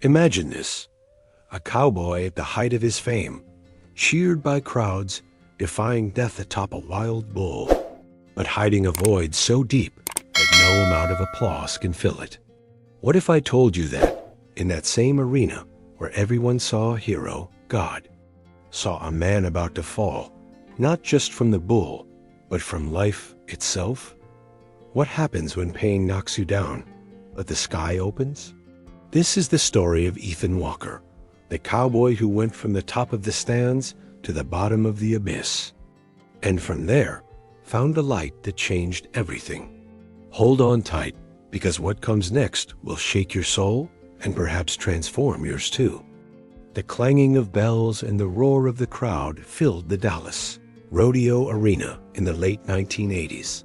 Imagine this: a cowboy at the height of his fame, cheered by crowds, defying death atop a wild bull, but hiding a void so deep that no amount of applause can fill it. What if I told you that, in that same arena where everyone saw a hero, God saw a man about to fall, not just from the bull, but from life itself? What happens when pain knocks you down, but the sky opens? This is the story of Ethan Walker, the cowboy who went from the top of the stands to the bottom of the abyss, and from there found a light that changed everything. Hold on tight, because what comes next will shake your soul and perhaps transform yours too. The clanging of bells and the roar of the crowd filled the Dallas Rodeo Arena in the late 1980s.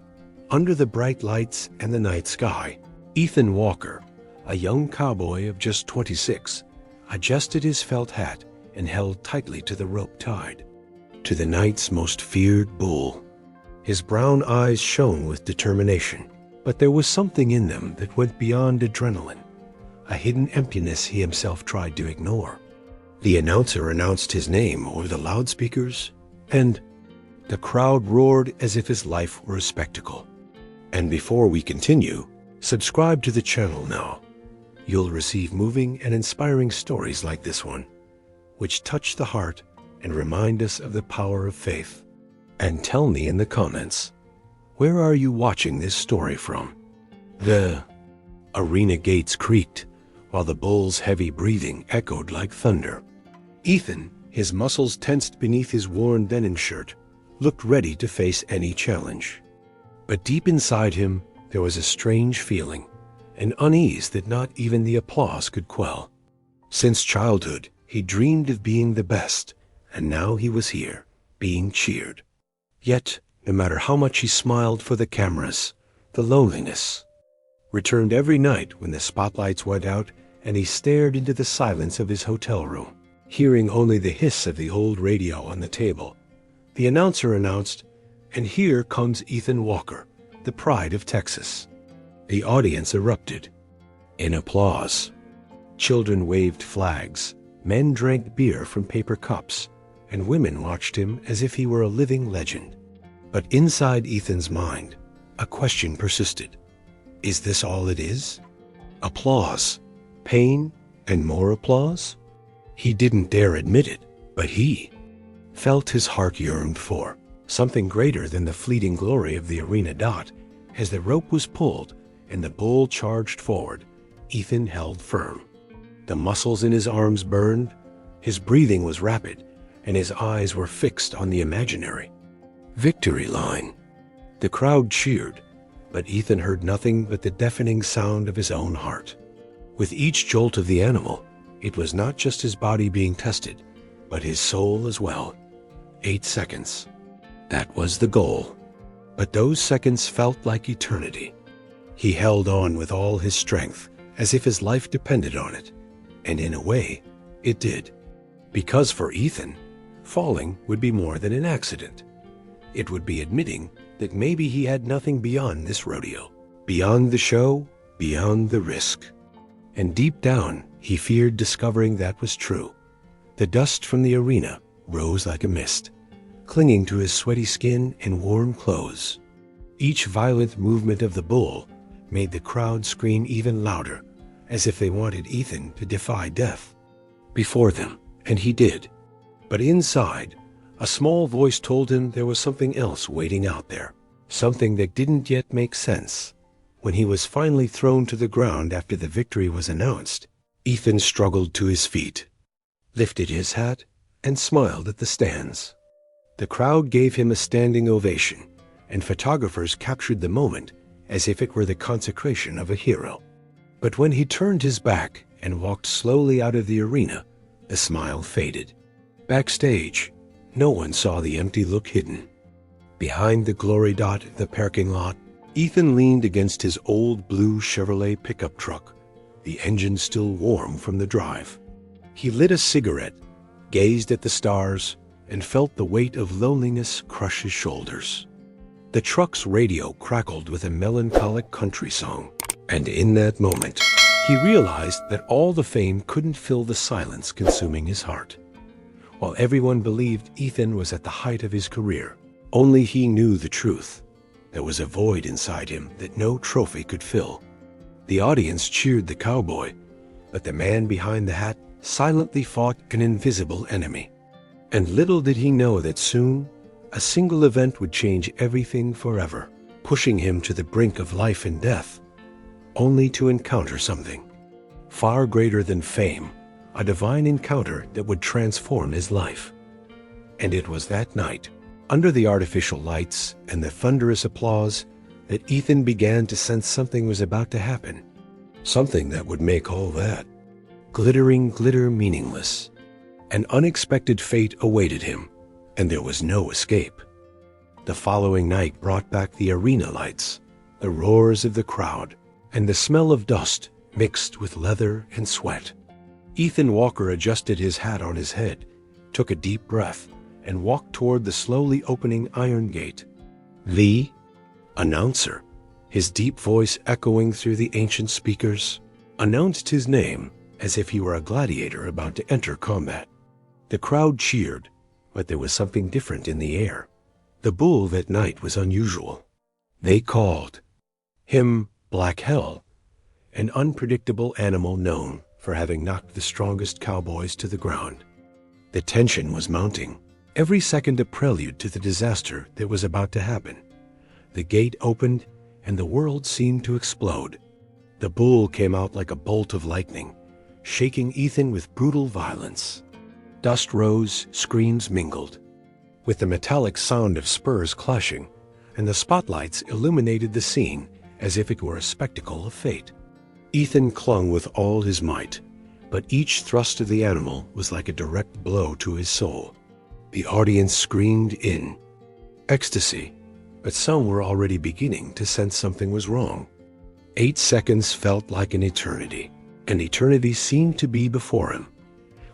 Under the bright lights and the night sky, Ethan Walker, a young cowboy of just 26, adjusted his felt hat and held tightly to the rope tied to the night's most feared bull. His brown eyes shone with determination, but there was something in them that went beyond adrenaline, a hidden emptiness he himself tried to ignore. The announcer announced his name over the loudspeakers, and the crowd roared as if his life were a spectacle. And before we continue, subscribe to the channel now. You'll receive moving and inspiring stories like this one, which touch the heart and remind us of the power of faith. And tell me in the comments, where are you watching this story from? The arena gates creaked, while the bull's heavy breathing echoed like thunder. Ethan, his muscles tensed beneath his worn denim shirt, looked ready to face any challenge. But deep inside him, there was a strange feeling, an unease that not even the applause could quell. Since childhood, he dreamed of being the best, and now he was here, being cheered. Yet, no matter how much he smiled for the cameras, the loneliness returned every night when the spotlights went out and he stared into the silence of his hotel room, hearing only the hiss of the old radio on the table. The announcer announced, "And here comes Ethan Walker, the pride of Texas." The audience erupted in applause. Children waved flags, men drank beer from paper cups, and women watched him as if he were a living legend. But inside Ethan's mind, a question persisted. Is this all it is? Applause, pain, and more applause? He didn't dare admit it, but he felt his heart yearned for something greater than the fleeting glory of the arena dot. As the rope was pulled and the bull charged forward, Ethan held firm. The muscles in his arms burned, his breathing was rapid, and his eyes were fixed on the imaginary victory line. The crowd cheered, but Ethan heard nothing but the deafening sound of his own heart. With each jolt of the animal, it was not just his body being tested, but his soul as well. 8 seconds. That was the goal. But those seconds felt like eternity. He held on with all his strength, as if his life depended on it. And in a way, it did. Because for Ethan, falling would be more than an accident. It would be admitting that maybe he had nothing beyond this rodeo, beyond the show, beyond the risk. And deep down, he feared discovering that was true. The dust from the arena rose like a mist, clinging to his sweaty skin and warm clothes. Each violent movement of the bull made the crowd scream even louder, as if they wanted Ethan to defy death before them, and he did. But inside, a small voice told him there was something else waiting out there, something that didn't yet make sense. When he was finally thrown to the ground after the victory was announced, Ethan struggled to his feet, lifted his hat, and smiled at the stands. The crowd gave him a standing ovation, and photographers captured the moment as if it were the consecration of a hero. But when he turned his back and walked slowly out of the arena, the smile faded. Backstage, no one saw the empty look hidden. Behind the glory dot in the parking lot, Ethan leaned against his old blue Chevrolet pickup truck, the engine still warm from the drive. He lit a cigarette, gazed at the stars, and felt the weight of loneliness crush his shoulders. The truck's radio crackled with a melancholic country song, and in that moment, He realized that all the fame couldn't fill the silence consuming his heart. While everyone believed Ethan was at the height of his career, only he knew the truth. There was a void inside him that no trophy could fill. The audience cheered the cowboy, but the man behind the hat silently fought an invisible enemy. And little did he know that soon, a single event would change everything forever, pushing him to the brink of life and death, only to encounter something far greater than fame, a divine encounter that would transform his life. And it was that night, under the artificial lights and the thunderous applause, that Ethan began to sense something was about to happen. Something that would make all that glittering glitter meaningless. An unexpected fate awaited him, and there was no escape. The following night brought back the arena lights, the roars of the crowd, and the smell of dust mixed with leather and sweat. Ethan Walker adjusted his hat on his head, took a deep breath, and walked toward the slowly opening iron gate. The announcer, his deep voice echoing through the ancient speakers, announced his name as if he were a gladiator about to enter combat. The crowd cheered, but there was something different in the air. The bull that night was unusual. They called him Black Hell, an unpredictable animal known for having knocked the strongest cowboys to the ground. The tension was mounting, every second a prelude to the disaster that was about to happen. The gate opened, and the world seemed to explode. The bull came out like a bolt of lightning, shaking Ethan with brutal violence. Dust rose, screams mingled, with the metallic sound of spurs clashing, and the spotlights illuminated the scene as if it were a spectacle of fate. Ethan clung with all his might, but each thrust of the animal was like a direct blow to his soul. The audience screamed in ecstasy, but some were already beginning to sense something was wrong. 8 seconds felt like an eternity. An eternity seemed to be before him.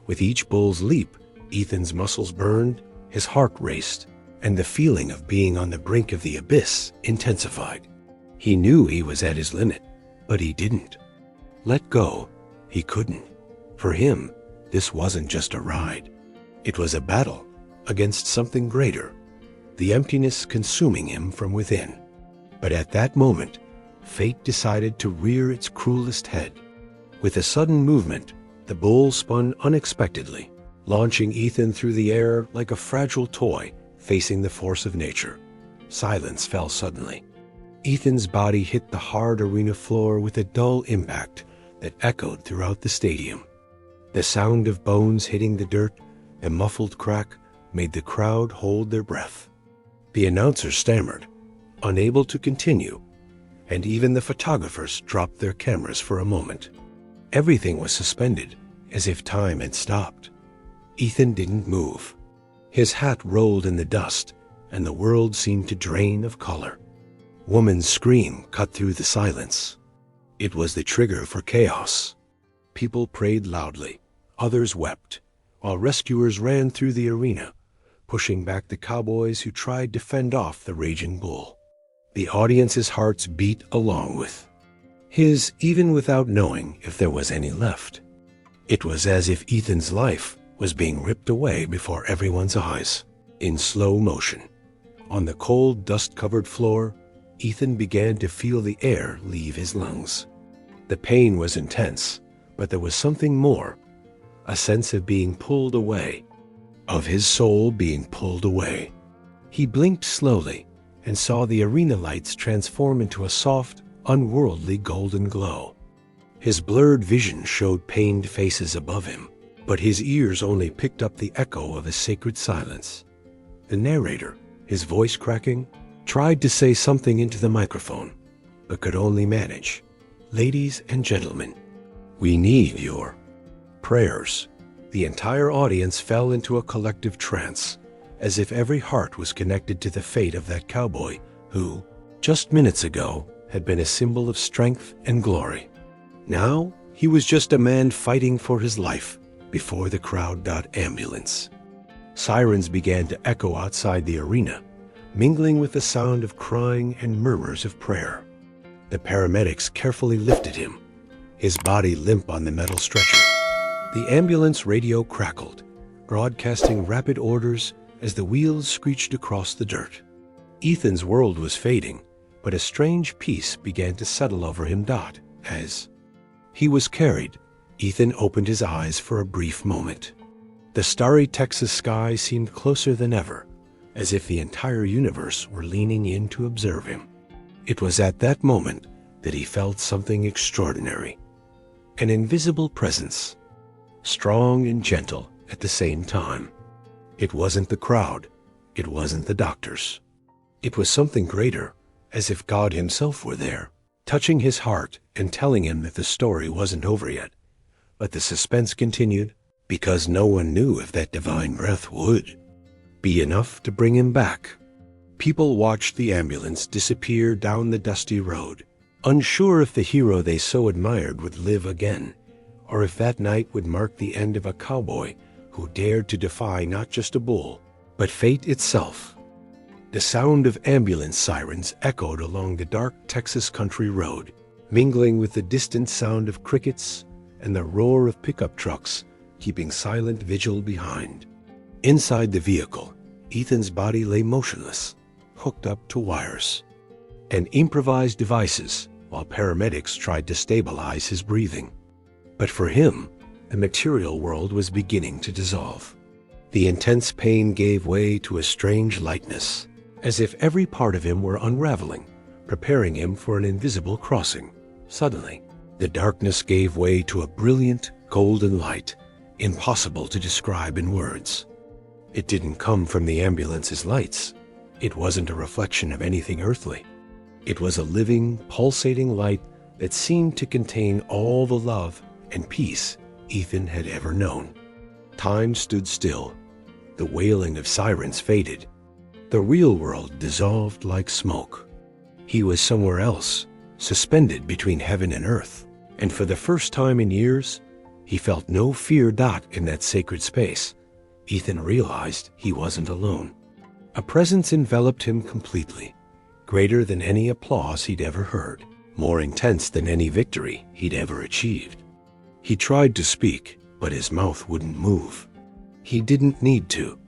With each bull's leap, Ethan's muscles burned, his heart raced, and the feeling of being on the brink of the abyss intensified. He knew he was at his limit, but he didn't let go. He couldn't. For him, this wasn't just a ride. It was a battle against something greater, the emptiness consuming him from within. But at that moment, fate decided to rear its cruelest head. With a sudden movement, the bull spun unexpectedly, launching Ethan through the air like a fragile toy facing the force of nature. Silence fell suddenly. Ethan's body hit the hard arena floor with a dull impact that echoed throughout the stadium. The sound of bones hitting the dirt, a muffled crack, made the crowd hold their breath. The announcer stammered, unable to continue, and even the photographers dropped their cameras for a moment. Everything was suspended, as if time had stopped. Ethan didn't move. His hat rolled in the dust, and the world seemed to drain of color. Woman's scream cut through the silence. It was the trigger for chaos. People prayed loudly, others wept, while rescuers ran through the arena, pushing back the cowboys who tried to fend off the raging bull. The audience's hearts beat along with his, even without knowing if there was any left. It was as if Ethan's life was being ripped away before everyone's eyes, in slow motion. On the cold, dust-covered floor, Ethan began to feel the air leave his lungs. The pain was intense, but there was something more, a sense of being pulled away, of his soul being pulled away. He blinked slowly and saw the arena lights transform into a soft, unworldly golden glow. His blurred vision showed pained faces above him, but his ears only picked up the echo of a sacred silence. The narrator, his voice cracking, tried to say something into the microphone, but could only manage. "Ladies and gentlemen, we need your prayers." The entire audience fell into a collective trance, as if every heart was connected to the fate of that cowboy who, just minutes ago, had been a symbol of strength and glory. Now, he was just a man fighting for his life before the crowd got ambulance. Sirens began to echo outside the arena, mingling with the sound of crying and murmurs of prayer. The paramedics carefully lifted him, his body limp on the metal stretcher. The ambulance radio crackled, broadcasting rapid orders as the wheels screeched across the dirt. Ethan's world was fading, but a strange peace began to settle over him. As he was carried, Ethan opened his eyes for a brief moment. The starry Texas sky seemed closer than ever, as if the entire universe were leaning in to observe him. It was at that moment that he felt something extraordinary. An invisible presence, strong and gentle at the same time. It wasn't the crowd. It wasn't the doctors. It was something greater, as if God himself were there, touching his heart and telling him that the story wasn't over yet. But the suspense continued, because no one knew if that divine breath would be enough to bring him back. People watched the ambulance disappear down the dusty road, unsure if the hero they so admired would live again, or if that night would mark the end of a cowboy who dared to defy not just a bull, but fate itself. The sound of ambulance sirens echoed along the dark Texas country road, mingling with the distant sound of crickets and the roar of pickup trucks keeping silent vigil behind. Inside the vehicle, Ethan's body lay motionless, hooked up to wires and improvised devices while paramedics tried to stabilize his breathing. But for him, the material world was beginning to dissolve. The intense pain gave way to a strange lightness, as if every part of him were unraveling, preparing him for an invisible crossing. Suddenly, the darkness gave way to a brilliant, golden light, impossible to describe in words. It didn't come from the ambulance's lights. It wasn't a reflection of anything earthly. It was a living, pulsating light that seemed to contain all the love and peace Ethan had ever known. Time stood still. The wailing of sirens faded. The real world dissolved like smoke. He was somewhere else, suspended between heaven and earth, and for the first time in years, he felt no fear. In that sacred space, Ethan realized he wasn't alone. A presence enveloped him completely, greater than any applause he'd ever heard, more intense than any victory he'd ever achieved. He tried to speak, but his mouth wouldn't move. He didn't need to.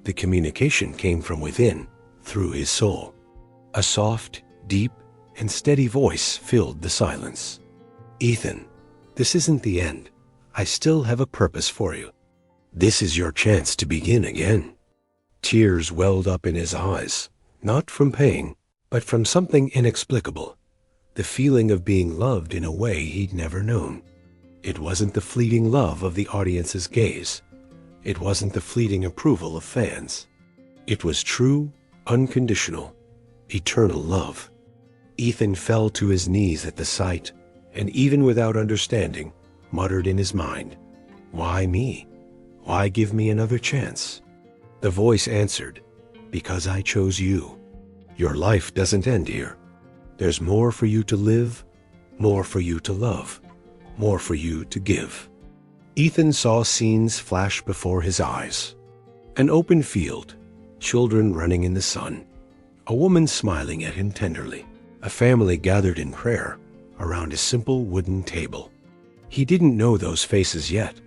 The communication came from within, through his soul. A soft, deep, and steady voice filled the silence. Ethan, this isn't the end. I still have a purpose for you. This is your chance to begin again. Tears welled up in his eyes, not from pain, but from something inexplicable, the feeling of being loved in a way he'd never known. It wasn't the fleeting love of the audience's gaze. It wasn't the fleeting approval of fans. It was true, unconditional, eternal love. Ethan fell to his knees at the sight, and even without understanding, muttered in his mind, "Why me? Why give me another chance?" The voice answered, "Because I chose you. Your life doesn't end here. There's more for you to live, more for you to love, more for you to give." Ethan saw scenes flash before his eyes. An open field, children running in the sun, a woman smiling at him tenderly, a family gathered in prayer around a simple wooden table. He didn't know those faces yet,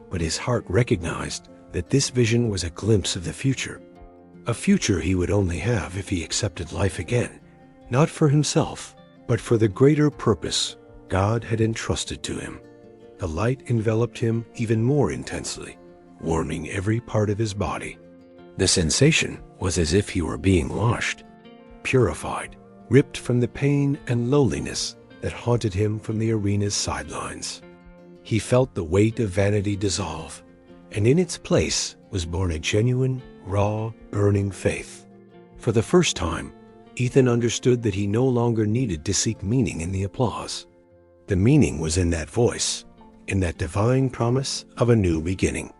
but his heart recognized that this vision was a glimpse of the future, a future he would only have if he accepted life again, not for himself, but for the greater purpose God had entrusted to him. The light enveloped him even more intensely, warming every part of his body. The sensation was as if he were being washed, purified, ripped from the pain and loneliness that haunted him from the arena's sidelines. He felt the weight of vanity dissolve, and in its place was born a genuine, raw, burning faith. For the first time, Ethan understood that he no longer needed to seek meaning in the applause. The meaning was in that voice, in that divine promise of a new beginning.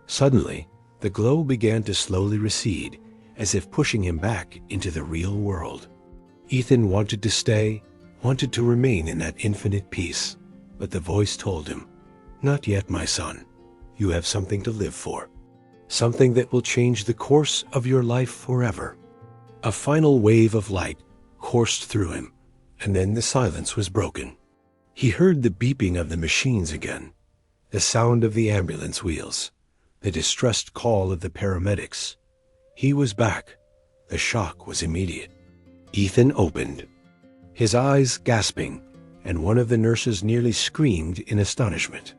Suddenly, the glow began to slowly recede, as if pushing him back into the real world. Ethan wanted to stay, wanted to remain in that infinite peace, but the voice told him, "Not yet, my son. You have something to live for, something that will change the course of your life forever." A final wave of light coursed through him, and then the silence was broken. He heard the beeping of the machines again, the sound of the ambulance wheels, the distressed call of the paramedics. He was back. The shock was immediate. Ethan opened, his eyes gasping, and one of the nurses nearly screamed in astonishment.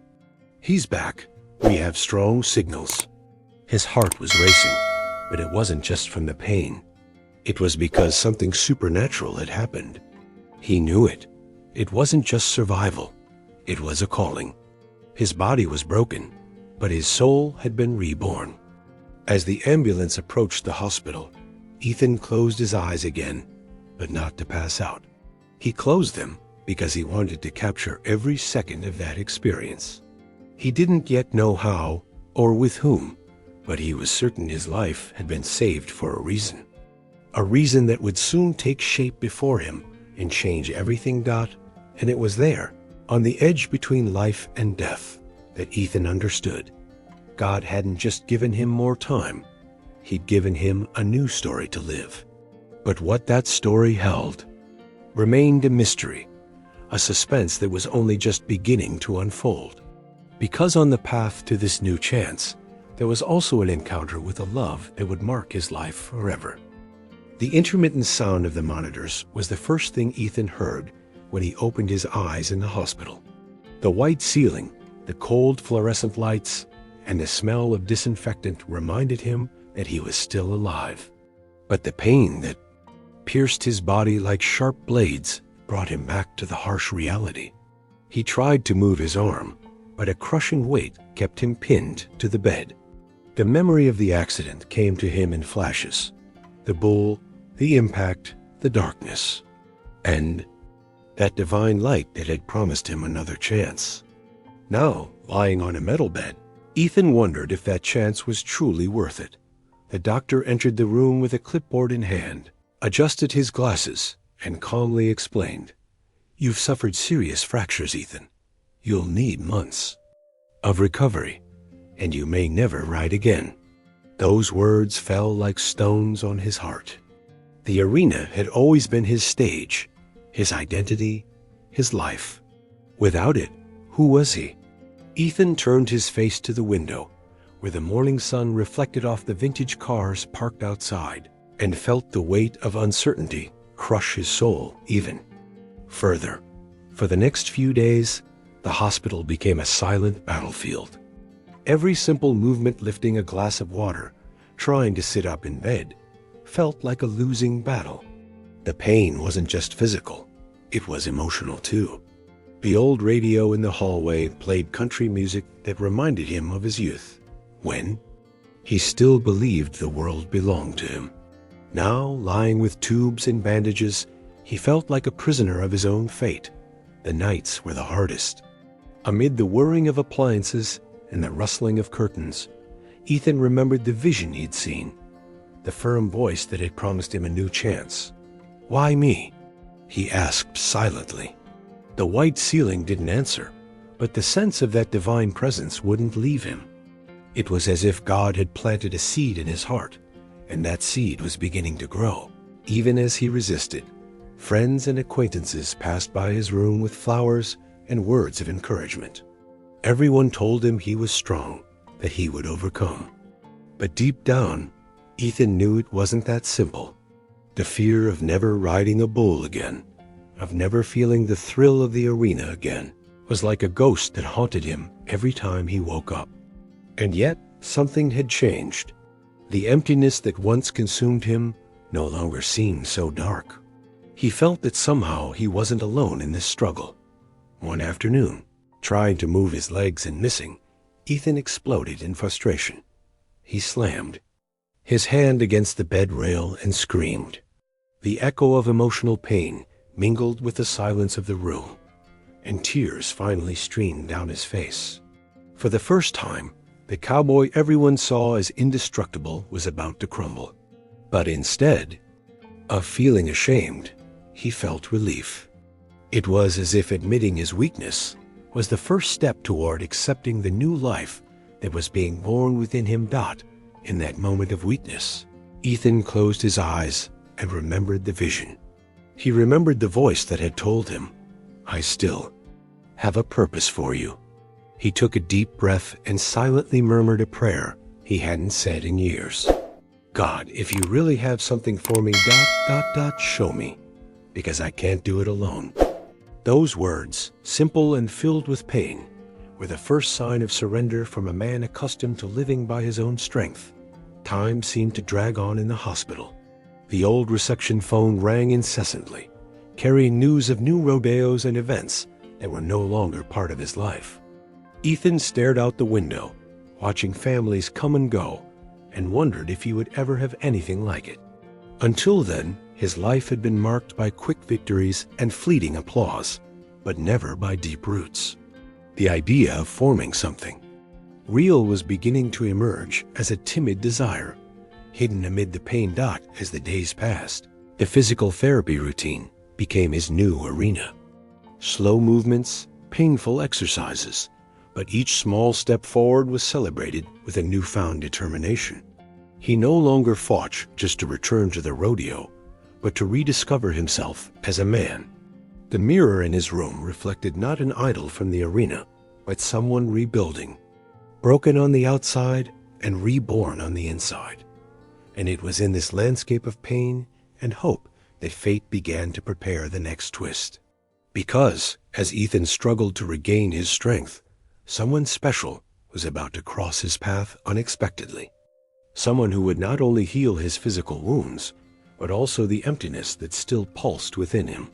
"He's back. We have strong signals." His heart was racing, but it wasn't just from the pain. It was because something supernatural had happened. He knew it. It wasn't just survival. It was a calling. His body was broken, but his soul had been reborn. As the ambulance approached the hospital, Ethan closed his eyes again, but not to pass out. He closed them because he wanted to capture every second of that experience. He didn't yet know how or with whom, but he was certain his life had been saved for a reason that would soon take shape before him and change everything. And it was there, on the edge between life and death, that Ethan understood. God hadn't just given him more time, he'd given him a new story to live. But what that story held remained a mystery, a suspense that was only just beginning to unfold. Because on the path to this new chance, there was also an encounter with a love that would mark his life forever. The intermittent sound of the monitors was the first thing Ethan heard when he opened his eyes in the hospital. The white ceiling, the cold fluorescent lights, and the smell of disinfectant reminded him that he was still alive. But the pain that pierced his body like sharp blades brought him back to the harsh reality. He tried to move his arm, but a crushing weight kept him pinned to the bed. The memory of the accident came to him in flashes. The bull, the impact, the darkness, and that divine light that had promised him another chance. Now, lying on a metal bed, Ethan wondered if that chance was truly worth it. The doctor entered the room with a clipboard in hand, adjusted his glasses, and calmly explained, "You've suffered serious fractures, Ethan. You'll need months of recovery, and you may never ride again." Those words fell like stones on his heart. The arena had always been his stage, his identity, his life. Without it, who was he? Ethan turned his face to the window, where the morning sun reflected off the vintage cars parked outside, and felt the weight of uncertainty crush his soul even further. For the next few days, the hospital became a silent battlefield. Every simple movement, lifting a glass of water, trying to sit up in bed, felt like a losing battle. The pain wasn't just physical, it was emotional too. The old radio in the hallway played country music that reminded him of his youth, when he still believed the world belonged to him. Now, lying with tubes and bandages, he felt like a prisoner of his own fate. The nights were the hardest. Amid the whirring of appliances and the rustling of curtains, Ethan remembered the vision he'd seen, the firm voice that had promised him a new chance. "Why me?" he asked silently. The white ceiling didn't answer, but the sense of that divine presence wouldn't leave him. It was as if God had planted a seed in his heart, and that seed was beginning to grow. Even as he resisted, friends and acquaintances passed by his room with flowers and words of encouragement. Everyone told him he was strong, that he would overcome. But deep down, Ethan knew it wasn't that simple. The fear of never riding a bull again, of never feeling the thrill of the arena again, was like a ghost that haunted him every time he woke up. And yet, something had changed. The emptiness that once consumed him no longer seemed so dark. He felt that somehow he wasn't alone in this struggle. One afternoon, trying to move his legs and missing, Ethan exploded in frustration. He slammed his hand against the bed rail and screamed. The echo of emotional pain mingled with the silence of the room, and tears finally streamed down his face. For the first time, the cowboy everyone saw as indestructible was about to crumble. But instead of feeling ashamed, he felt relief. It was as if admitting his weakness was the first step toward accepting the new life that was being born within him. In that moment of weakness, Ethan closed his eyes and remembered the vision. He remembered the voice that had told him, "I still have a purpose for you." He took a deep breath and silently murmured a prayer he hadn't said in years. "God, if you really have something for me, show me, because I can't do it alone." Those words, simple and filled with pain, were the first sign of surrender from a man accustomed to living by his own strength. Time seemed to drag on in the hospital. The old reception phone rang incessantly, carrying news of new rodeos and events that were no longer part of his life. Ethan stared out the window, watching families come and go, and wondered if he would ever have anything like it. Until then, his life had been marked by quick victories and fleeting applause, but never by deep roots. The idea of forming something real was beginning to emerge as a timid desire, hidden amid the pain. As the days passed, the physical therapy routine became his new arena. Slow movements, painful exercises, but each small step forward was celebrated with a newfound determination. He no longer fought just to return to the rodeo, but to rediscover himself as a man. The mirror in his room reflected not an idol from the arena, but someone rebuilding, broken on the outside and reborn on the inside. And it was in this landscape of pain and hope that fate began to prepare the next twist. Because, as Ethan struggled to regain his strength, someone special was about to cross his path unexpectedly. Someone who would not only heal his physical wounds, but also the emptiness that still pulsed within him.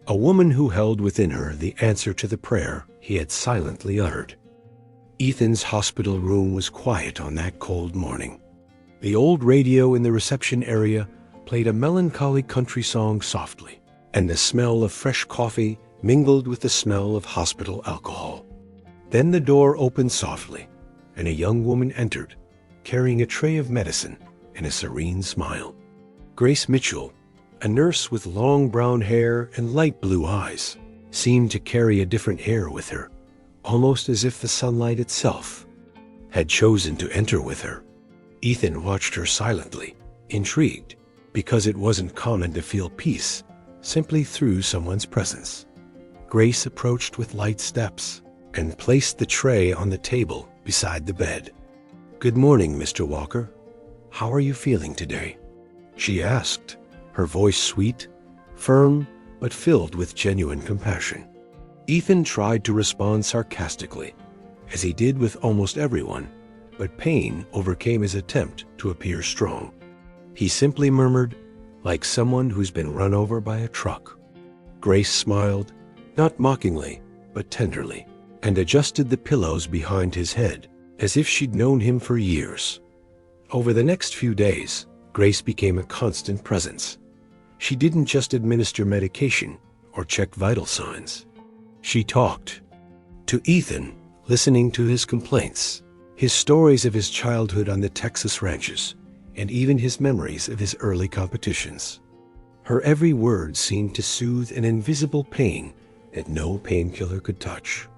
A woman who held within her the answer to the prayer he had silently uttered. Ethan's hospital room was quiet on that cold morning. The old radio in the reception area played a melancholy country song softly, and the smell of fresh coffee mingled with the smell of hospital alcohol. Then the door opened softly, and a young woman entered, carrying a tray of medicine and a serene smile. Grace Mitchell, a nurse with long brown hair and light blue eyes, seemed to carry a different air with her, almost as if the sunlight itself had chosen to enter with her. Ethan watched her silently, intrigued, because it wasn't common to feel peace simply through someone's presence. Grace approached with light steps and placed the tray on the table beside the bed. "Good morning, Mr. Walker. How are you feeling today?" she asked, her voice sweet, firm, but filled with genuine compassion. Ethan tried to respond sarcastically, as he did with almost everyone, but pain overcame his attempt to appear strong. He simply murmured, like someone who's been run over by a truck. Grace smiled, not mockingly, but tenderly, and adjusted the pillows behind his head, as if she'd known him for years. Over the next few days, Grace became a constant presence. She didn't just administer medication or check vital signs. She talked to Ethan, listening to his complaints, his stories of his childhood on the Texas ranches, and even his memories of his early competitions. Her every word seemed to soothe an invisible pain that no painkiller could touch.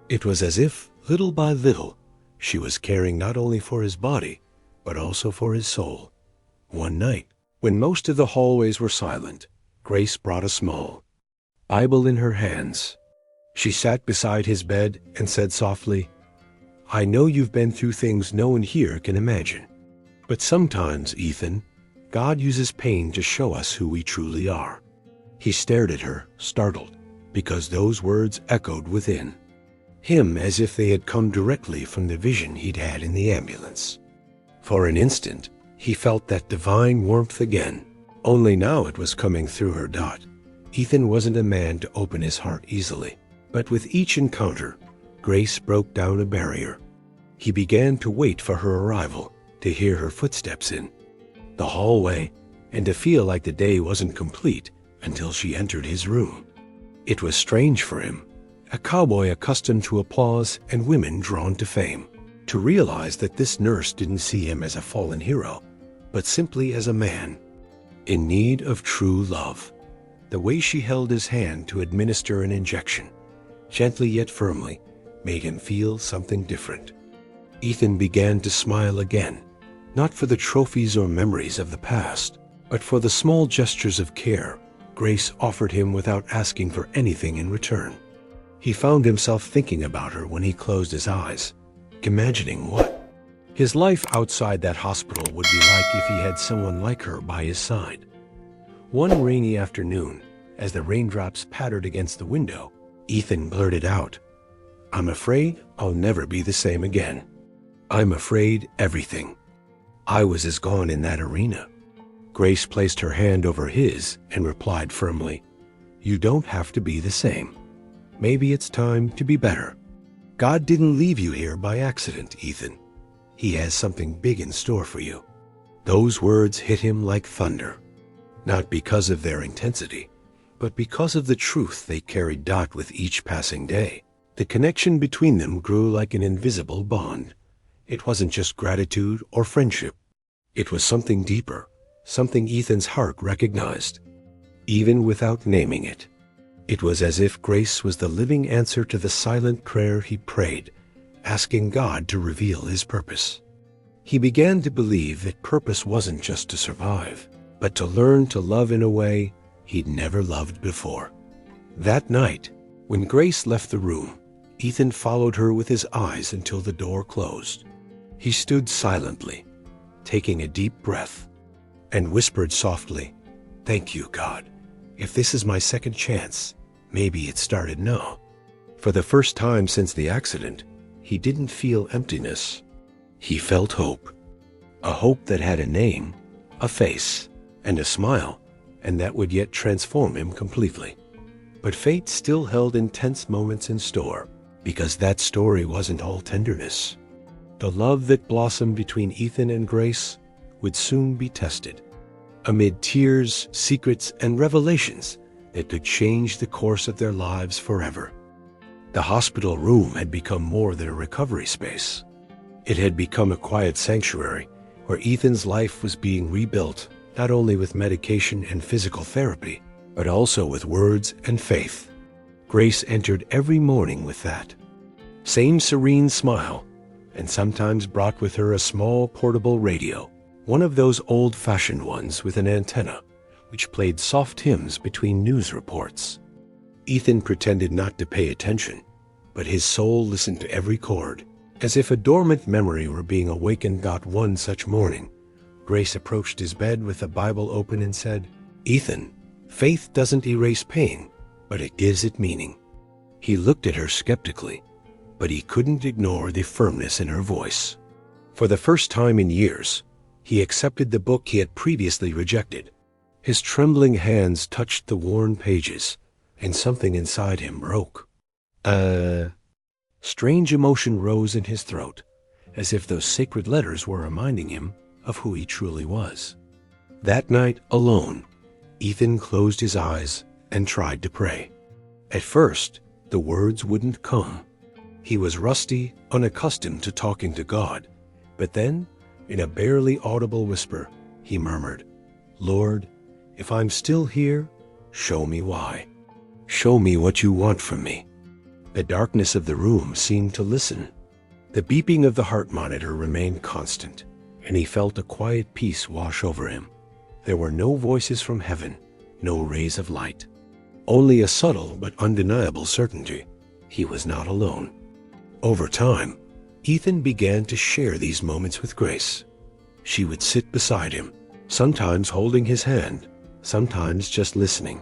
It was as if, little by little, she was caring not only for his body, but also for his soul. One night, when most of the hallways were silent, Grace brought a small Bible in her hands. She sat beside his bed and said softly, "I know you've been through things no one here can imagine. But sometimes, Ethan, God uses pain to show us who we truly are." He stared at her, startled, because those words echoed within him as if they had come directly from the vision he'd had in the ambulance. For an instant, he felt that divine warmth again, only now it was coming through her. Ethan wasn't a man to open his heart easily, but with each encounter, Grace broke down a barrier. He began to wait for her arrival, to hear her footsteps in the hallway, and to feel like the day wasn't complete until she entered his room. It was strange for him, a cowboy accustomed to applause and women drawn to fame, to realize that this nurse didn't see him as a fallen hero, but simply as a man in need of true love. The way she held his hand to administer an injection, gently yet firmly, made him feel something different. Ethan began to smile again, not for the trophies or memories of the past, but for the small gestures of care Grace offered him without asking for anything in return. He found himself thinking about her when he closed his eyes, imagining what his life outside that hospital would be like if he had someone like her by his side. One rainy afternoon, as the raindrops pattered against the window, Ethan blurted out, "I'm afraid I'll never be the same again. I'm afraid everything. I was as gone in that arena." Grace placed her hand over his and replied firmly, "You don't have to be the same. Maybe it's time to be better. God didn't leave you here by accident, Ethan. He has something big in store for you." Those words hit him like thunder, not because of their intensity, but because of the truth they carried dot with each passing day. The connection between them grew like an invisible bond. It wasn't just gratitude or friendship. It was something deeper, something Ethan's heart recognized, even without naming it. It was as if Grace was the living answer to the silent prayer he prayed, asking God to reveal his purpose. He began to believe that purpose wasn't just to survive, but to learn to love in a way he'd never loved before. That night, when Grace left the room, Ethan followed her with his eyes until the door closed. He stood silently, taking a deep breath, and whispered softly, "Thank you, God. If this is my second chance, maybe it started now." For the first time since the accident, he didn't feel emptiness. He felt hope. A hope that had a name, a face, and a smile, and that would yet transform him completely. But fate still held intense moments in store, because that story wasn't all tenderness. The love that blossomed between Ethan and Grace would soon be tested. Amid tears, secrets, and revelations that could change the course of their lives forever. The hospital room had become more than a recovery space. It had become a quiet sanctuary where Ethan's life was being rebuilt, not only with medication and physical therapy, but also with words and faith. Grace entered every morning with that same serene smile, and sometimes brought with her a small portable radio, one of those old-fashioned ones with an antenna, which played soft hymns between news reports. Ethan pretended not to pay attention, but his soul listened to every chord, as if a dormant memory were being awakened. One such morning, Grace approached his bed with the Bible open and said, "Ethan, faith doesn't erase pain, but it gives it meaning." He looked at her skeptically, but he couldn't ignore the firmness in her voice. For the first time in years, he accepted the book he had previously rejected. His trembling hands touched the worn pages, and something inside him broke. A strange emotion rose in his throat, as if those sacred letters were reminding him of who he truly was. That night, alone, Ethan closed his eyes and tried to pray. At first, the words wouldn't come. He was rusty, unaccustomed to talking to God, but then, in a barely audible whisper, he murmured, "Lord, if I'm still here, show me why. Show me what you want from me." The darkness of the room seemed to listen. The beeping of the heart monitor remained constant, and he felt a quiet peace wash over him. There were no voices from heaven, no rays of light, only a subtle but undeniable certainty. He was not alone. Over time, Ethan began to share these moments with Grace. She would sit beside him, sometimes holding his hand, sometimes just listening.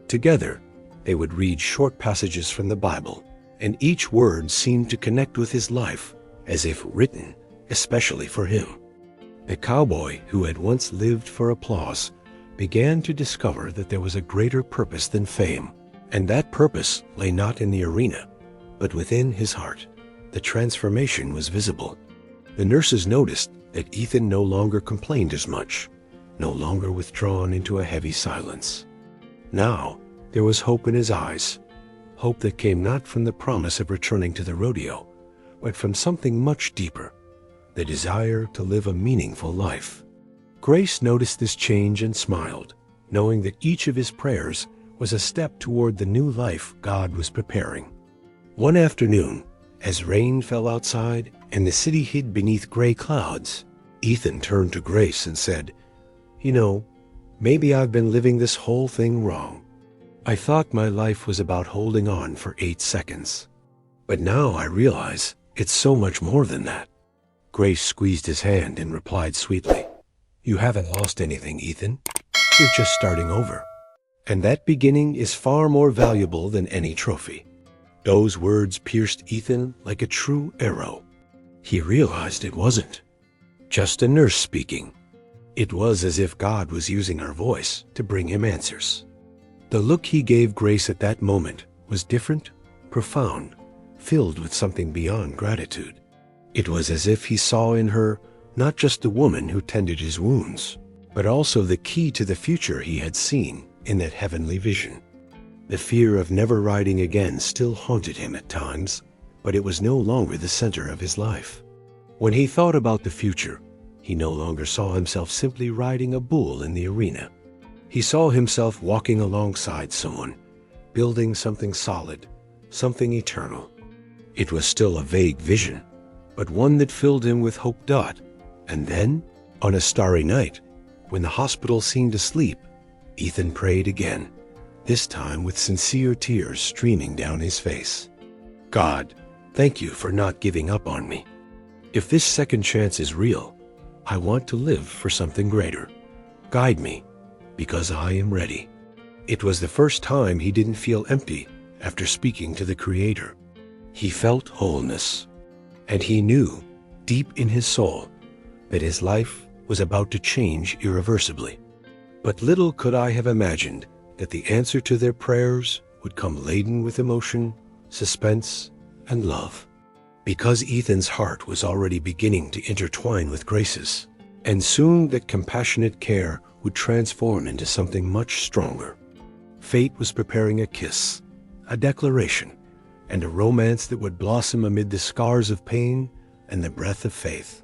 Together, they would read short passages from the Bible, and each word seemed to connect with his life, as if written especially for him. The cowboy who had once lived for applause began to discover that there was a greater purpose than fame, and that purpose lay not in the arena, but within his heart. The transformation was visible. The nurses noticed that Ethan no longer complained as much, no longer withdrawn into a heavy silence. Now, there was hope in his eyes, hope that came not from the promise of returning to the rodeo, but from something much deeper, the desire to live a meaningful life. Grace noticed this change and smiled, knowing that each of his prayers was a step toward the new life God was preparing. One afternoon, as rain fell outside and the city hid beneath gray clouds, Ethan turned to Grace and said, "You know, maybe I've been living this whole thing wrong. I thought my life was about holding on for 8 seconds. But now I realize it's so much more than that. Grace squeezed his hand and replied sweetly, "You haven't lost anything, Ethan. You're just starting over. And that beginning is far more valuable than any trophy." Those words pierced Ethan like a true arrow. He realized it wasn't just a nurse speaking. It was as if God was using her voice to bring him answers. The look he gave Grace at that moment was different, profound, filled with something beyond gratitude. It was as if he saw in her not just the woman who tended his wounds, but also the key to the future he had seen in that heavenly vision. The fear of never riding again still haunted him at times, but it was no longer the center of his life. When he thought about the future, he no longer saw himself simply riding a bull in the arena. He saw himself walking alongside someone, building something solid, something eternal. It was still a vague vision, but one that filled him with hope. And then, on a starry night, when the hospital seemed asleep, Ethan prayed again, this time with sincere tears streaming down his face. "God, thank you for not giving up on me. If this second chance is real, I want to live for something greater. Guide me, because I am ready." It was the first time he didn't feel empty after speaking to the Creator. He felt wholeness, and he knew, deep in his soul, that his life was about to change irreversibly. But little could I have imagined that the answer to their prayers would come laden with emotion, suspense, and love. Because Ethan's heart was already beginning to intertwine with Grace's, and soon that compassionate care would transform into something much stronger. Fate was preparing a kiss, a declaration, and a romance that would blossom amid the scars of pain and the breath of faith.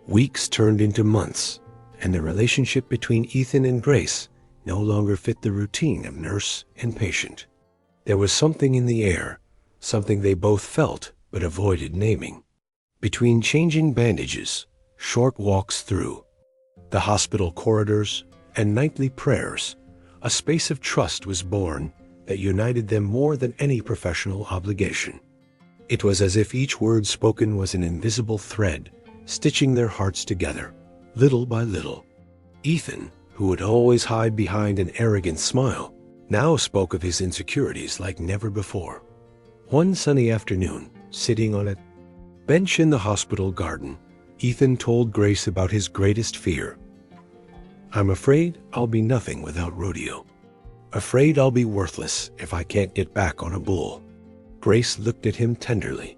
Weeks turned into months, and the relationship between Ethan and Grace no longer fit the routine of nurse and patient. There was something in the air, something they both felt but avoided naming. Between changing bandages, short walks through the hospital corridors, and nightly prayers, a space of trust was born that united them more than any professional obligation. It was as if each word spoken was an invisible thread, stitching their hearts together, little by little. Ethan, who would always hide behind an arrogant smile, now spoke of his insecurities like never before. One sunny afternoon, sitting on a bench in the hospital garden, Ethan told Grace about his greatest fear. "I'm afraid I'll be nothing without Rodeo. Afraid I'll be worthless if I can't get back on a bull." Grace looked at him tenderly,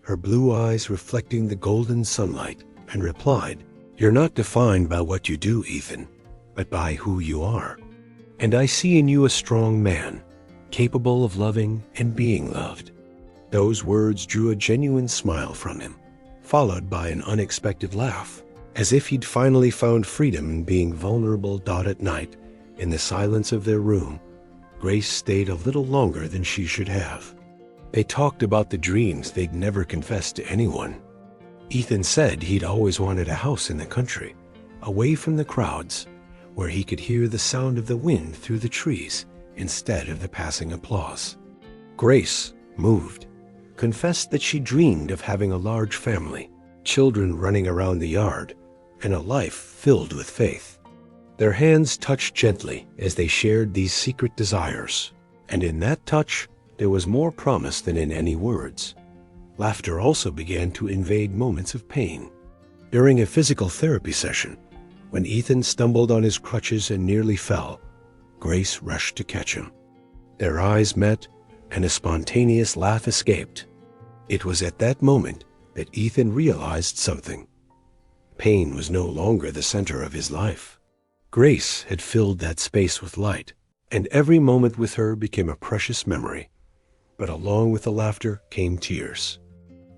her blue eyes reflecting the golden sunlight, and replied, "You're not defined by what you do, Ethan, but by who you are. And I see in you a strong man, capable of loving and being loved." Those words drew a genuine smile from him, followed by an unexpected laugh, as if he'd finally found freedom in being vulnerable. At night, in the silence of their room, Grace stayed a little longer than she should have. They talked about the dreams they'd never confessed to anyone. Ethan said he'd always wanted a house in the country, away from the crowds, where he could hear the sound of the wind through the trees instead of the passing applause. Grace, moved, confessed that she dreamed of having a large family, children running around the yard, and a life filled with faith. Their hands touched gently as they shared these secret desires, and in that touch there was more promise than in any words. Laughter also began to invade moments of pain. During a physical therapy session, when Ethan stumbled on his crutches and nearly fell, Grace rushed to catch him. Their eyes met, and a spontaneous laugh escaped. It was at that moment that Ethan realized something. Pain was no longer the center of his life. Grace had filled that space with light, and every moment with her became a precious memory. But along with the laughter came tears.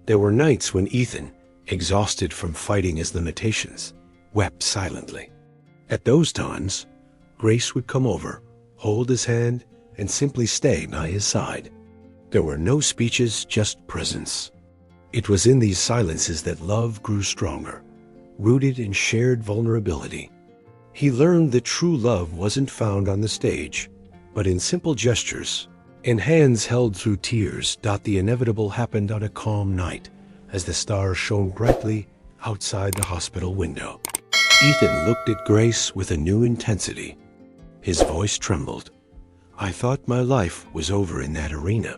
There were nights when Ethan, exhausted from fighting his limitations, wept silently. At those times, Grace would come over, hold his hand, and simply stay by his side. There were no speeches, just presence. It was in these silences that love grew stronger, rooted in shared vulnerability. He learned that true love wasn't found on the stage, but in simple gestures, and hands held through tears. The inevitable happened on a calm night as the stars shone brightly outside the hospital window. Ethan looked at Grace with a new intensity. His voice trembled. "I thought my life was over in that arena.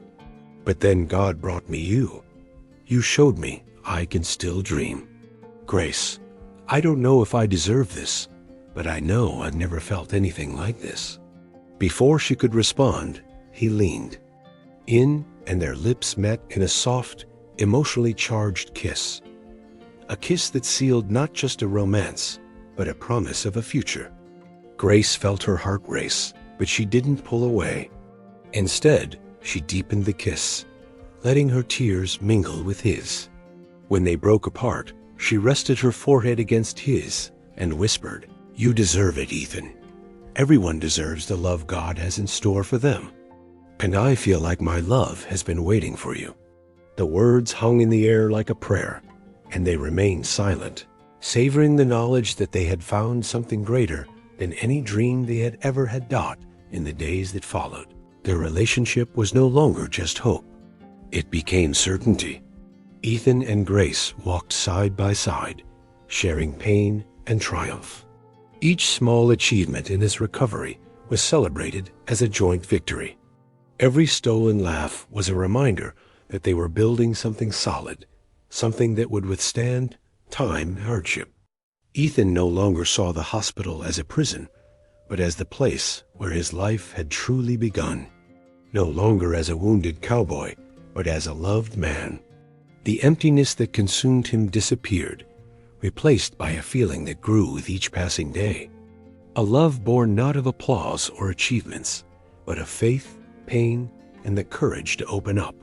But then God brought me you. You showed me I can still dream. Grace, I don't know if I deserve this, but I know I've never felt anything like this." Before she could respond, he leaned in, and their lips met in a soft, emotionally charged kiss. A kiss that sealed not just a romance, but a promise of a future. Grace felt her heart race, but she didn't pull away. Instead, she deepened the kiss, letting her tears mingle with his. When they broke apart, she rested her forehead against his and whispered, "You deserve it, Ethan. Everyone deserves the love God has in store for them. And I feel like my love has been waiting for you." The words hung in the air like a prayer, and they remained silent, savoring the knowledge that they had found something greater than any dream they had ever had. In the days that followed, their relationship was no longer just hope. It became certainty. Ethan and Grace walked side by side, sharing pain and triumph. Each small achievement in his recovery was celebrated as a joint victory. Every stolen laugh was a reminder that they were building something solid, something that would withstand time and hardship. Ethan no longer saw the hospital as a prison, but as the place where his life had truly begun. No longer as a wounded cowboy, but as a loved man. The emptiness that consumed him disappeared, replaced by a feeling that grew with each passing day. A love born not of applause or achievements, but of faith, pain, and the courage to open up.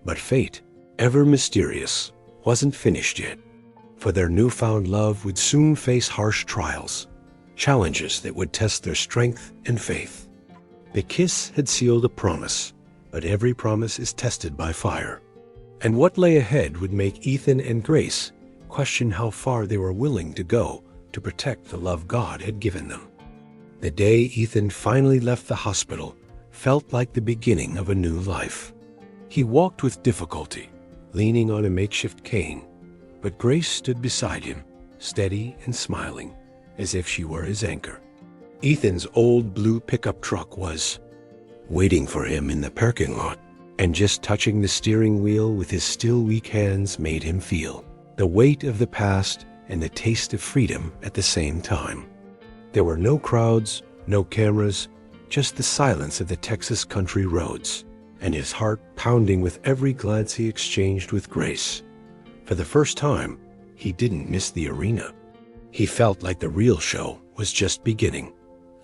But fate, ever mysterious, wasn't finished yet. For their newfound love would soon face harsh trials, challenges that would test their strength and faith. The kiss had sealed a promise, but every promise is tested by fire. And what lay ahead would make Ethan and Grace question how far they were willing to go to protect the love God had given them. The day Ethan finally left the hospital felt like the beginning of a new life. He walked with difficulty, leaning on a makeshift cane, but Grace stood beside him, steady and smiling, as if she were his anchor. Ethan's old blue pickup truck was waiting for him in the parking lot, and just touching the steering wheel with his still weak hands made him feel the weight of the past and the taste of freedom at the same time. There were no crowds, no cameras, just the silence of the Texas country roads, and his heart pounding with every glance he exchanged with Grace. For the first time, he didn't miss the arena. He felt like the real show was just beginning.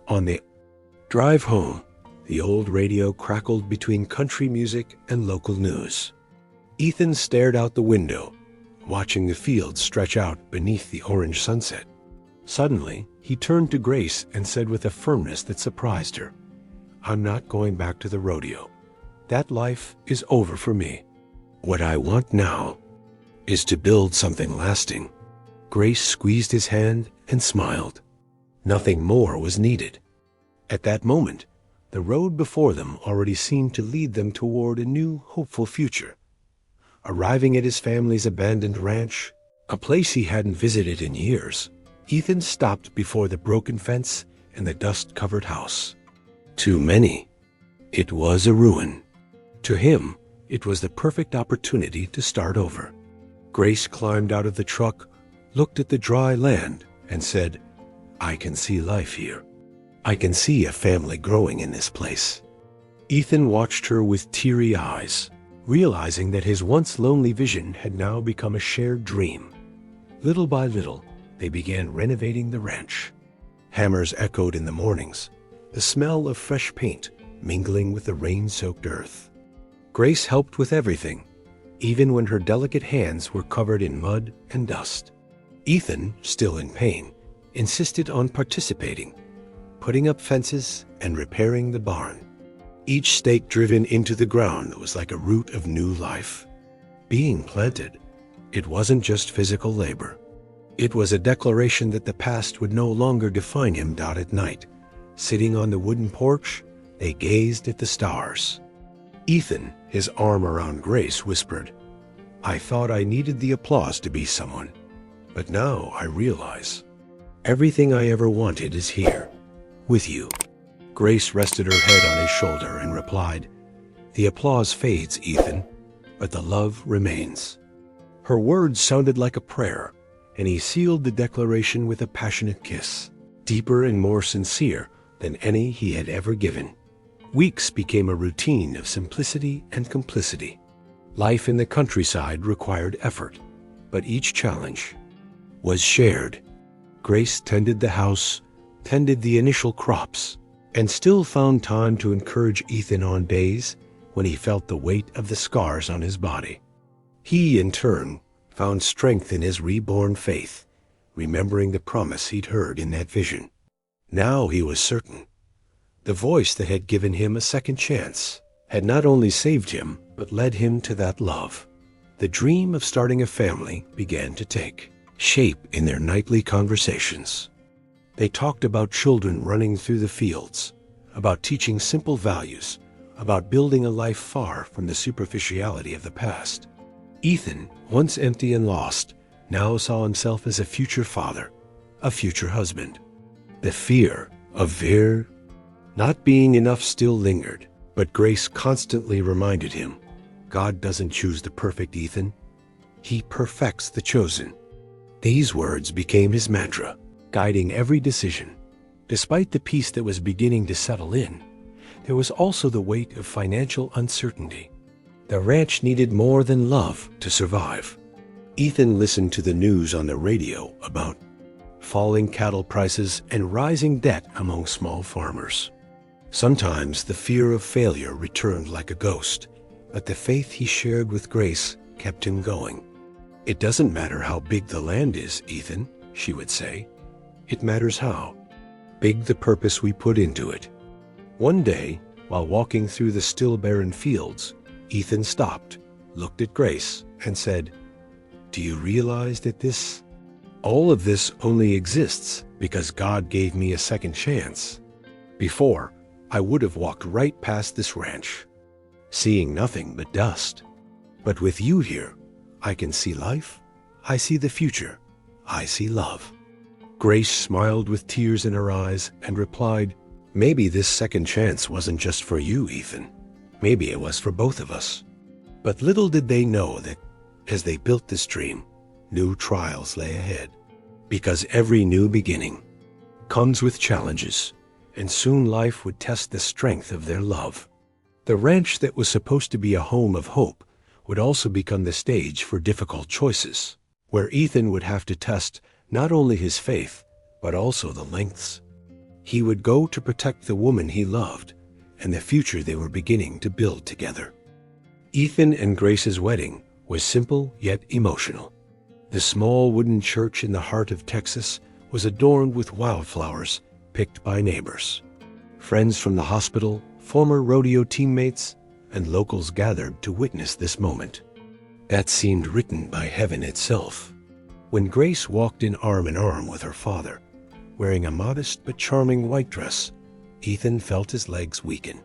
On the drive home, the old radio crackled between country music and local news. Ethan stared out the window, watching the fields stretch out beneath the orange sunset. Suddenly, he turned to Grace and said with a firmness that surprised her, "I'm not going back to the rodeo. That life is over for me. What I want now is to build something lasting." Grace squeezed his hand and smiled. Nothing more was needed. At that moment, the road before them already seemed to lead them toward a new, hopeful future. Arriving at his family's abandoned ranch, a place he hadn't visited in years, Ethan stopped before the broken fence and the dust-covered house. To many, it was a ruin. To him, it was the perfect opportunity to start over. Grace climbed out of the truck, looked at the dry land, and said, "I can see life here. I can see a family growing in this place." Ethan watched her with teary eyes, realizing that his once lonely vision had now become a shared dream. Little by little, they began renovating the ranch. Hammers echoed in the mornings, the smell of fresh paint mingling with the rain-soaked earth. Grace helped with everything, even when her delicate hands were covered in mud and dust. Ethan, still in pain, insisted on participating, putting up fences and repairing the barn. Each stake driven into the ground was like a root of new life. Being planted, it wasn't just physical labor. It was a declaration that the past would no longer define him. At night, sitting on the wooden porch, They gazed at the stars. Ethan, his arm around Grace, whispered, "I thought I needed the applause to be someone, but now I realize everything I ever wanted is here, with you." Grace rested her head on his shoulder and replied, "The applause fades, Ethan, but the love remains." Her words sounded like a prayer, and he sealed the declaration with a passionate kiss, deeper and more sincere than any he had ever given. Weeks became a routine of simplicity and complicity. Life in the countryside required effort, but each challenge was shared. Grace tended the house, tended the initial crops, and still found time to encourage Ethan on days when he felt the weight of the scars on his body. He, in turn, found strength in his reborn faith, remembering the promise he'd heard in that vision. Now he was certain. The voice that had given him a second chance had not only saved him, but led him to that love. The dream of starting a family began to take shape in their nightly conversations. They talked about children running through the fields, about teaching simple values, about building a life far from the superficiality of the past. Ethan, once empty and lost, now saw himself as a future father, a future husband. The fear of not being enough still lingered, but Grace constantly reminded him, God doesn't choose the perfect Ethan. He perfects the chosen. These words became his mantra, guiding every decision. Despite the peace that was beginning to settle in, there was also the weight of financial uncertainty. The ranch needed more than love to survive. Ethan listened to the news on the radio about falling cattle prices and rising debt among small farmers. Sometimes the fear of failure returned like a ghost, but the faith he shared with Grace kept him going. "It doesn't matter how big the land is, Ethan," she would say. "It matters how big the purpose we put into it." One day, while walking through the still barren fields, Ethan stopped, looked at Grace, and said, "Do you realize that all of this only exists because God gave me a second chance? Before, I would have walked right past this ranch, seeing nothing but dust. But with you here, I can see life, I see the future, I see love." Grace smiled with tears in her eyes and replied, "Maybe this second chance wasn't just for you, Ethan. Maybe it was for both of us." But little did they know that, as they built this dream, new trials lay ahead. Because every new beginning comes with challenges, and soon life would test the strength of their love. The ranch that was supposed to be a home of hope would also become the stage for difficult choices, where Ethan would have to test not only his faith, but also the lengths he would go to protect the woman he loved and the future they were beginning to build together. Ethan and Grace's wedding was simple yet emotional. The small wooden church in the heart of Texas was adorned with wildflowers picked by neighbors. Friends from the hospital, former rodeo teammates, and locals gathered to witness this moment. That seemed written by heaven itself. When Grace walked in arm with her father, wearing a modest but charming white dress, Ethan felt his legs weaken.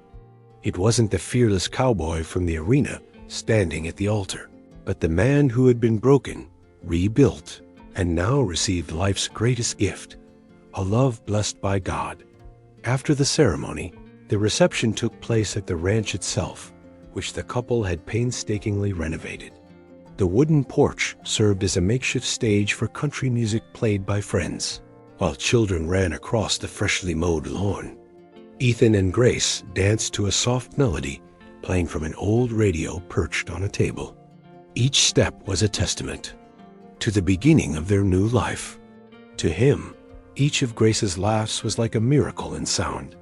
It wasn't the fearless cowboy from the arena standing at the altar, but the man who had been broken, rebuilt, and now received life's greatest gift, a love blessed by God. After the ceremony, the reception took place at the ranch itself, which the couple had painstakingly renovated. The wooden porch served as a makeshift stage for country music played by friends, while children ran across the freshly mowed lawn. Ethan and Grace danced to a soft melody playing from an old radio perched on a table. Each step was a testament to the beginning of their new life. To him, each of Grace's laughs was like a miracle in sound,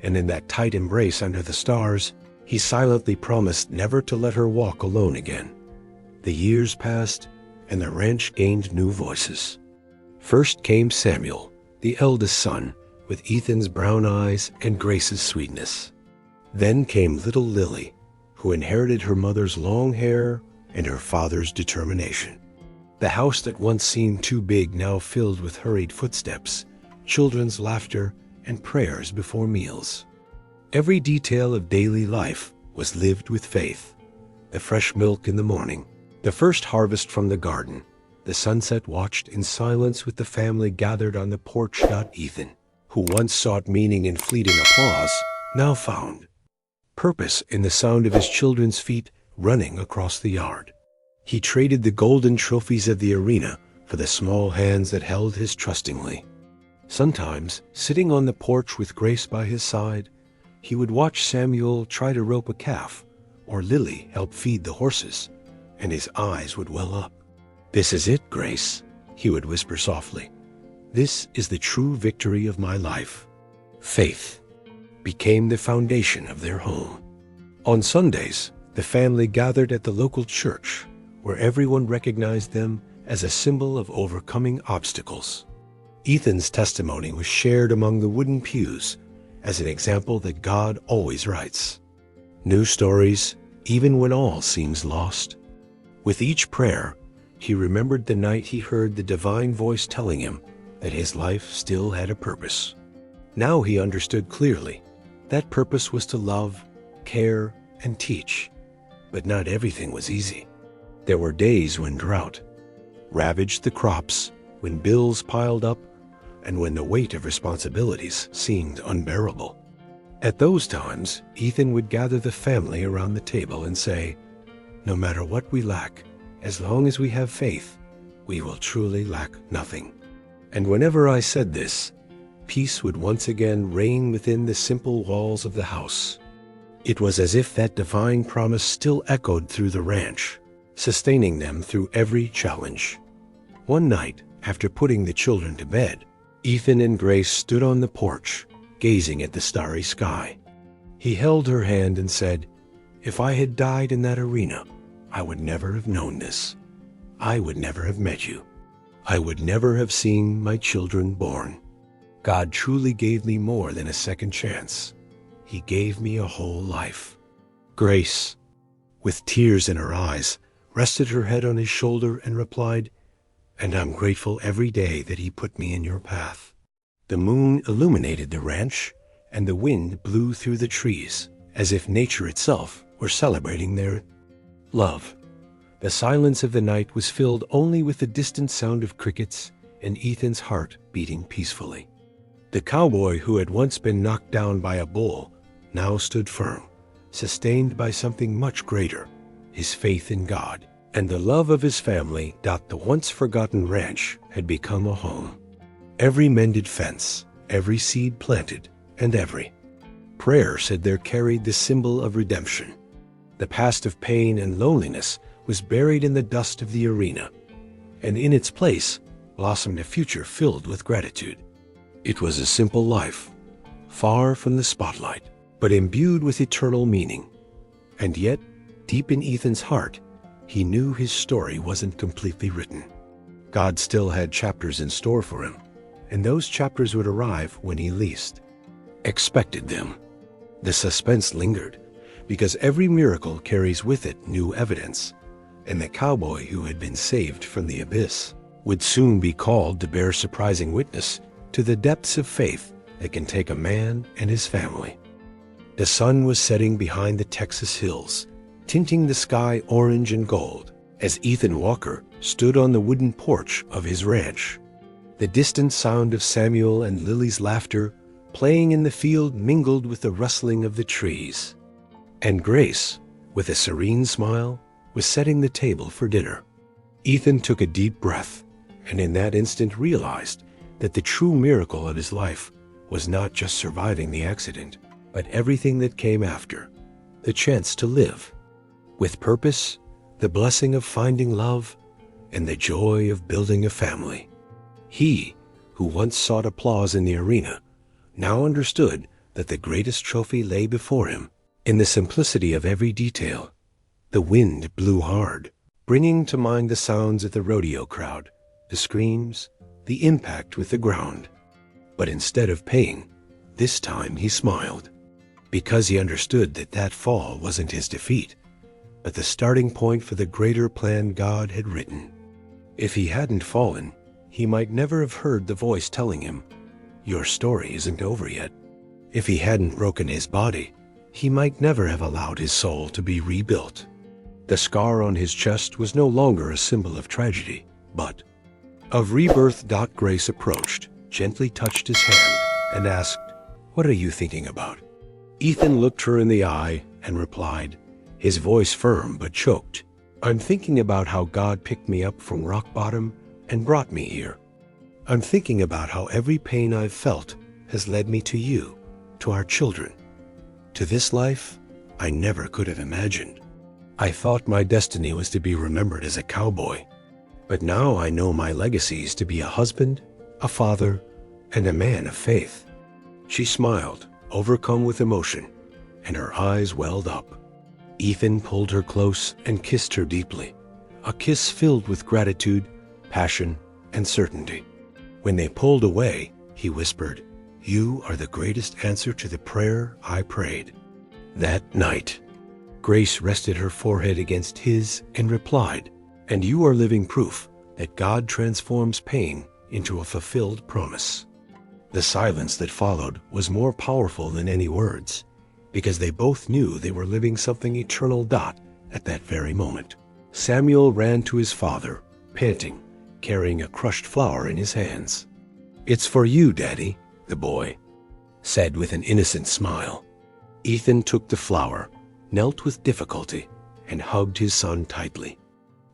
and in that tight embrace under the stars, he silently promised never to let her walk alone again. The years passed, and the ranch gained new voices. First came Samuel, the eldest son, with Ethan's brown eyes and Grace's sweetness. Then came little Lily, who inherited her mother's long hair and her father's determination. The house that once seemed too big now filled with hurried footsteps, children's laughter, and prayers before meals. Every detail of daily life was lived with faith. The fresh milk in the morning, the first harvest from the garden, the sunset watched in silence with the family gathered on the porch. Ethan, who once sought meaning in fleeting applause, now found purpose in the sound of his children's feet running across the yard. He traded the golden trophies of the arena for the small hands that held his trustingly. Sometimes, sitting on the porch with Grace by his side, he would watch Samuel try to rope a calf, or Lily help feed the horses, and his eyes would well up. "This is it, Grace," he would whisper softly. "This is the true victory of my life." Faith became the foundation of their home. On Sundays, the family gathered at the local church, where everyone recognized them as a symbol of overcoming obstacles. Ethan's testimony was shared among the wooden pews as an example that God always writes new stories, even when all seems lost. With each prayer, he remembered the night he heard the divine voice telling him that his life still had a purpose. Now he understood clearly that purpose was to love, care, and teach. But not everything was easy. There were days when drought ravaged the crops, when bills piled up, and when the weight of responsibilities seemed unbearable. At those times, Ethan would gather the family around the table and say, "No matter what we lack, as long as we have faith, we will truly lack nothing." And whenever I said this, peace would once again reign within the simple walls of the house. It was as if that divine promise still echoed through the ranch, sustaining them through every challenge. One night, after putting the children to bed, Ethan and Grace stood on the porch, gazing at the starry sky. He held her hand and said, "If I had died in that arena, I would never have known this. I would never have met you. I would never have seen my children born. God truly gave me more than a second chance. He gave me a whole life." Grace, with tears in her eyes, rested her head on his shoulder and replied, "And I'm grateful every day that he put me in your path." The moon illuminated the ranch, and the wind blew through the trees, as if nature itself were celebrating their love. The silence of the night was filled only with the distant sound of crickets and Ethan's heart beating peacefully. The cowboy who had once been knocked down by a bull now stood firm, sustained by something much greater, his faith in God and the love of his family. The once forgotten ranch had become a home. Every mended fence, every seed planted, and every prayer said there carried the symbol of redemption. The past of pain and loneliness was buried in the dust of the arena, and in its place blossomed a future filled with gratitude. It was a simple life, far from the spotlight, but imbued with eternal meaning. And yet, deep in Ethan's heart, he knew his story wasn't completely written. God still had chapters in store for him, and those chapters would arrive when he least expected them. The suspense lingered, because every miracle carries with it new evidence, and the cowboy who had been saved from the abyss would soon be called to bear surprising witness to the depths of faith that can take a man and his family. The sun was setting behind the Texas hills, tinting the sky orange and gold, as Ethan Walker stood on the wooden porch of his ranch. The distant sound of Samuel and Lily's laughter playing in the field mingled with the rustling of the trees. And Grace, with a serene smile, was setting the table for dinner. Ethan took a deep breath, and in that instant realized that the true miracle of his life was not just surviving the accident, but everything that came after, the chance to live with purpose, the blessing of finding love, and the joy of building a family. He, who once sought applause in the arena, now understood that the greatest trophy lay before him in the simplicity of every detail. The wind blew hard, bringing to mind the sounds of the rodeo crowd, the screams, the impact with the ground. But instead of pain, this time he smiled, because he understood that that fall wasn't his defeat, but the starting point for the greater plan God had written. If he hadn't fallen, he might never have heard the voice telling him, "Your story isn't over yet." If he hadn't broken his body, he might never have allowed his soul to be rebuilt. The scar on his chest was no longer a symbol of tragedy, but of rebirth. Grace approached, gently touched his hand, and asked, "What are you thinking about?" Ethan looked her in the eye and replied, his voice firm but choked, "I'm thinking about how God picked me up from rock bottom and brought me here. I'm thinking about how every pain I've felt has led me to you, to our children, to this life I never could have imagined. I thought my destiny was to be remembered as a cowboy, but now I know my legacy is to be a husband, a father, and a man of faith." She smiled, overcome with emotion, and her eyes welled up. Ethan pulled her close and kissed her deeply, a kiss filled with gratitude, passion, and certainty. When they pulled away, he whispered, "You are the greatest answer to the prayer I prayed." That night, Grace rested her forehead against his and replied, "And you are living proof that God transforms pain into a fulfilled promise." The silence that followed was more powerful than any words, because they both knew they were living something eternal. At that very moment, Samuel ran to his father, panting, carrying a crushed flower in his hands. "It's for you, Daddy," the boy said with an innocent smile. Ethan took the flower, knelt with difficulty, and hugged his son tightly.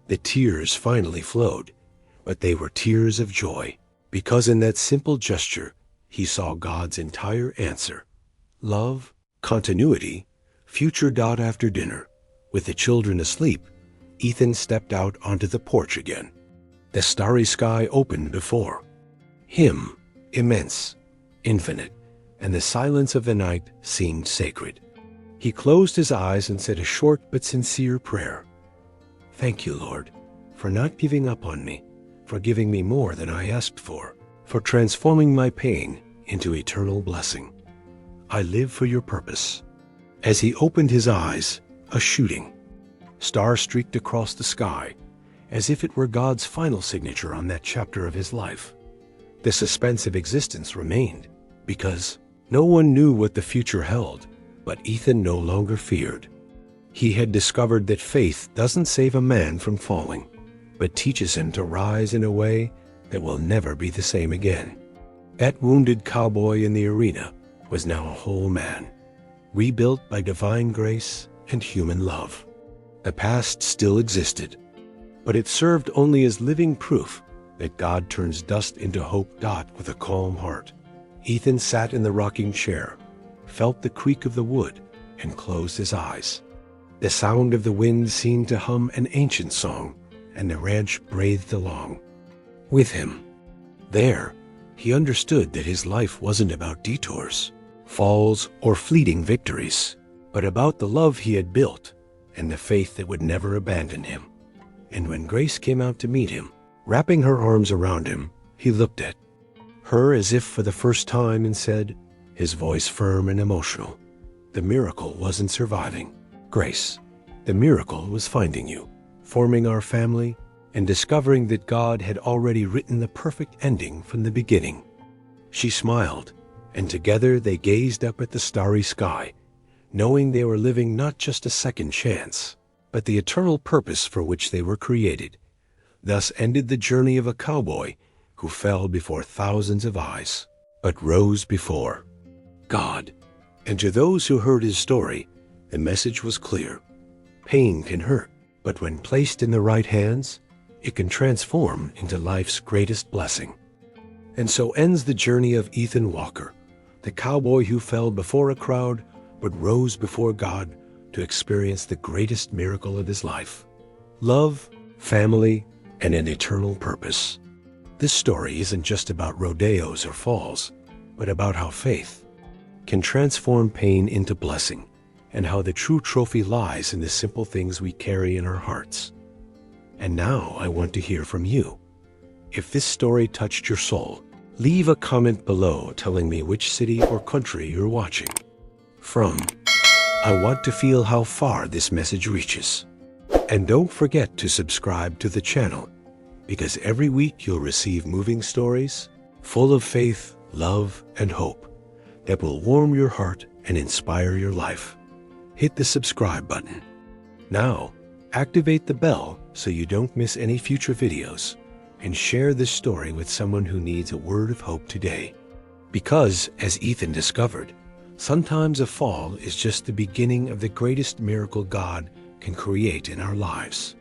The tears finally flowed, but they were tears of joy, because in that simple gesture he saw God's entire answer: love, continuity, future. After dinner, with the children asleep, Ethan stepped out onto the porch again. The starry sky opened before him, immense, infinite, and the silence of the night seemed sacred. He closed his eyes and said a short but sincere prayer. "Thank you, Lord, for not giving up on me, for giving me more than I asked for transforming my pain into eternal blessing. I live for your purpose." As he opened his eyes, a shooting star streaked across the sky, as if it were God's final signature on that chapter of his life. The suspense of existence remained, because no one knew what the future held, but Ethan no longer feared. He had discovered that faith doesn't save a man from falling, but teaches him to rise in a way that will never be the same again. That wounded cowboy in the arena was now a whole man, rebuilt by divine grace and human love. The past still existed, but it served only as living proof that God turns dust into hope. With a calm heart, Ethan sat in the rocking chair, felt the creak of the wood, and closed his eyes. The sound of the wind seemed to hum an ancient song, and the ranch breathed along with him. There, he understood that his life wasn't about detours, falls, or fleeting victories, but about the love he had built and the faith that would never abandon him. And when Grace came out to meet him, wrapping her arms around him, he looked at her as if for the first time and said, his voice firm and emotional, "The miracle wasn't surviving, Grace. The miracle was finding you, forming our family, and discovering that God had already written the perfect ending from the beginning." She smiled, and together they gazed up at the starry sky, knowing they were living not just a second chance, but the eternal purpose for which they were created. Thus ended the journey of a cowboy who fell before thousands of eyes, but rose before God. And to those who heard his story, the message was clear. Pain can hurt, but when placed in the right hands, it can transform into life's greatest blessing. And so ends the journey of Ethan Walker, the cowboy who fell before a crowd but rose before God to experience the greatest miracle of his life: love, family, and an eternal purpose. This story isn't just about rodeos or falls, but about how faith can transform pain into blessing, and how the true trophy lies in the simple things we carry in our hearts. And now I want to hear from you. If this story touched your soul, leave a comment below telling me which city or country you're watching from. I want to feel how far this message reaches. And don't forget to subscribe to the channel, because every week you'll receive moving stories full of faith, love, and hope that will warm your heart and inspire your life. Hit the subscribe button. Now, activate the bell so you don't miss any future videos, and share this story with someone who needs a word of hope today. Because, as Ethan discovered, sometimes a fall is just the beginning of the greatest miracle God can create in our lives.